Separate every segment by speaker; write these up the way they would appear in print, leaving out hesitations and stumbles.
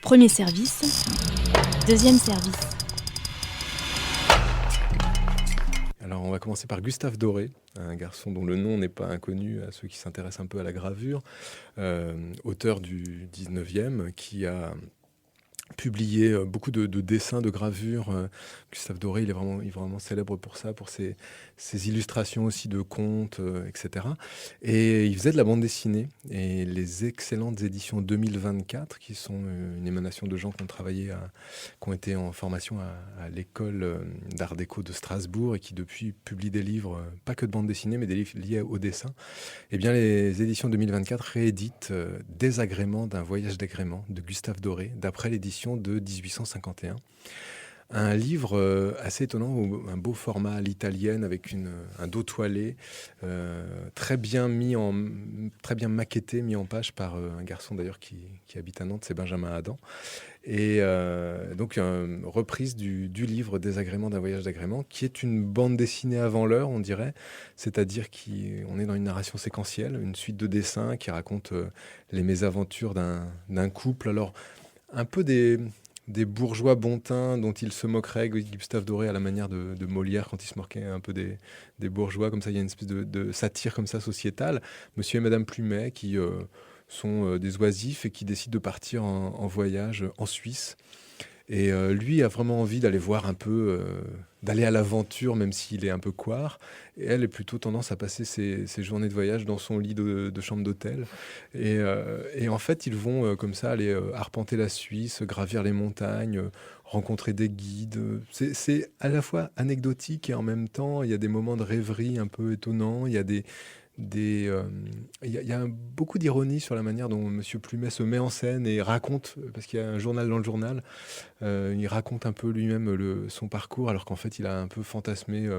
Speaker 1: Premier service, deuxième service.
Speaker 2: Alors, on va commencer par Gustave Doré, un garçon dont le nom n'est pas inconnu à ceux qui s'intéressent un peu à la gravure, auteur du 19e, qui a publié beaucoup de dessins, de gravures. Gustave Doré, il est vraiment célèbre pour ça, pour ses illustrations aussi de contes, etc. Et il faisait de la bande dessinée. Et les excellentes éditions 2024, qui sont une émanation de gens qui ont travaillé, qui ont été en formation à l'école d'art déco de Strasbourg et qui depuis publient des livres, pas que de bande dessinée, mais des livres liés au dessin. Eh bien, les éditions 2024 rééditent Désagrément d'un voyage d'agrément de Gustave Doré, d'après l'édition de 1851. Un livre assez étonnant, un beau format à l'italienne avec un dos toilé, très bien maquetté, mis en page par un garçon d'ailleurs qui habite à Nantes, c'est Benjamin Adam. Et donc, reprise du livre Désagrément d'un voyage d'agrément, qui est une bande dessinée avant l'heure, on dirait. C'est-à-dire qu'on est dans une narration séquentielle, une suite de dessins qui raconte les mésaventures d'un couple. Alors, un peu des bourgeois bontins dont il se moquerait, Gustave Doré, à la manière de Molière, quand il se moquait un peu des bourgeois. Comme ça, il y a une espèce de satire comme ça sociétale. Monsieur et Madame Plumet, qui sont des oisifs et qui décident de partir en voyage en Suisse. Et lui a vraiment envie d'aller voir un peu, d'aller à l'aventure, même s'il est un peu couard. Et elle est plutôt tendance à passer ses journées de voyage dans son lit de chambre d'hôtel. Et en fait, ils vont comme ça aller arpenter la Suisse, gravir les montagnes, rencontrer des guides. C'est à la fois anecdotique et en même temps, il y a des moments de rêverie un peu étonnants. Il y a beaucoup d'ironie sur la manière dont Monsieur Plumet se met en scène et raconte, parce qu'il y a un journal dans le journal, il raconte un peu lui-même son parcours, alors qu'en fait il a un peu fantasmé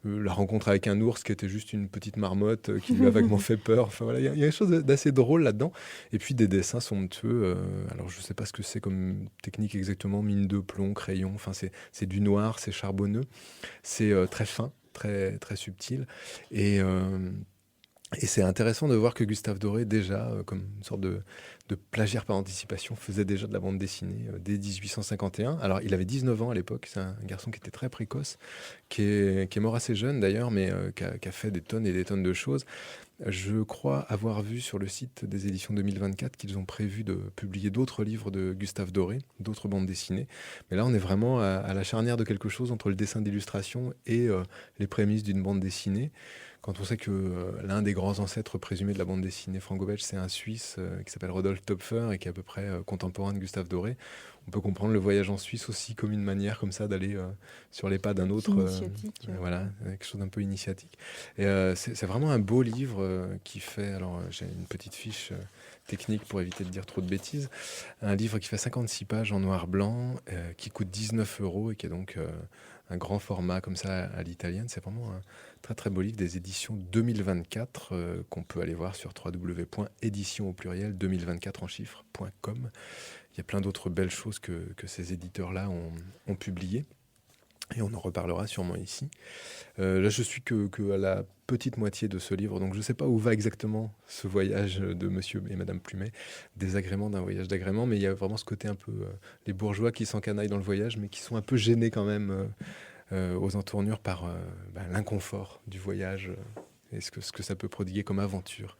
Speaker 2: la rencontre avec un ours qui était juste une petite marmotte qui lui a vaguement fait peur. Enfin voilà, il y a quelque chose d'assez drôle là-dedans. Et puis des dessins somptueux. Alors je sais pas ce que c'est comme technique exactement, mine de plomb, crayon, enfin c'est du noir, c'est charbonneux, c'est très fin, très, très subtil. Et c'est intéressant de voir que Gustave Doré, déjà, comme une sorte de plagiaire par anticipation, faisait déjà de la bande dessinée dès 1851. Alors, il avait 19 ans à l'époque, c'est un garçon qui était très précoce, qui est mort assez jeune d'ailleurs, mais qui a fait des tonnes et des tonnes de choses. Je crois avoir vu sur le site des éditions 2024 qu'ils ont prévu de publier d'autres livres de Gustave Doré, d'autres bandes dessinées. Mais là, on est vraiment à la charnière de quelque chose entre le dessin d'illustration et les prémices d'une bande dessinée. Quand on sait que l'un des grands ancêtres présumés de la bande dessinée franco-belge, c'est un Suisse qui s'appelle Rodolphe Töpffer et qui est à peu près contemporain de Gustave Doré, on peut comprendre le voyage en Suisse aussi comme une manière comme ça d'aller sur les pas d'un autre.
Speaker 3: Initiatique.
Speaker 2: Voilà, quelque chose d'un peu initiatique. Et c'est vraiment un beau livre qui fait... Alors, j'ai une petite fiche technique pour éviter de dire trop de bêtises. Un livre qui fait 56 pages en noir-blanc, qui coûte 19 € et qui est donc un grand format comme ça à l'italienne. C'est vraiment un très très beau livre des éditions 2024 qu'on peut aller voir sur www.édition au pluriel 2024 en chiffres.com. Il y a plein d'autres belles choses que ces éditeurs-là ont publiées. Et on en reparlera sûrement ici. Là, je suis que à la petite moitié de ce livre, donc je ne sais pas où va exactement ce voyage de Monsieur et Madame Plumet, Désagrément d'un voyage d'agrément, mais il y a vraiment ce côté un peu les bourgeois qui s'encanaillent dans le voyage, mais qui sont un peu gênés quand même aux entournures par l'inconfort du voyage et ce que ça peut prodiguer comme aventure.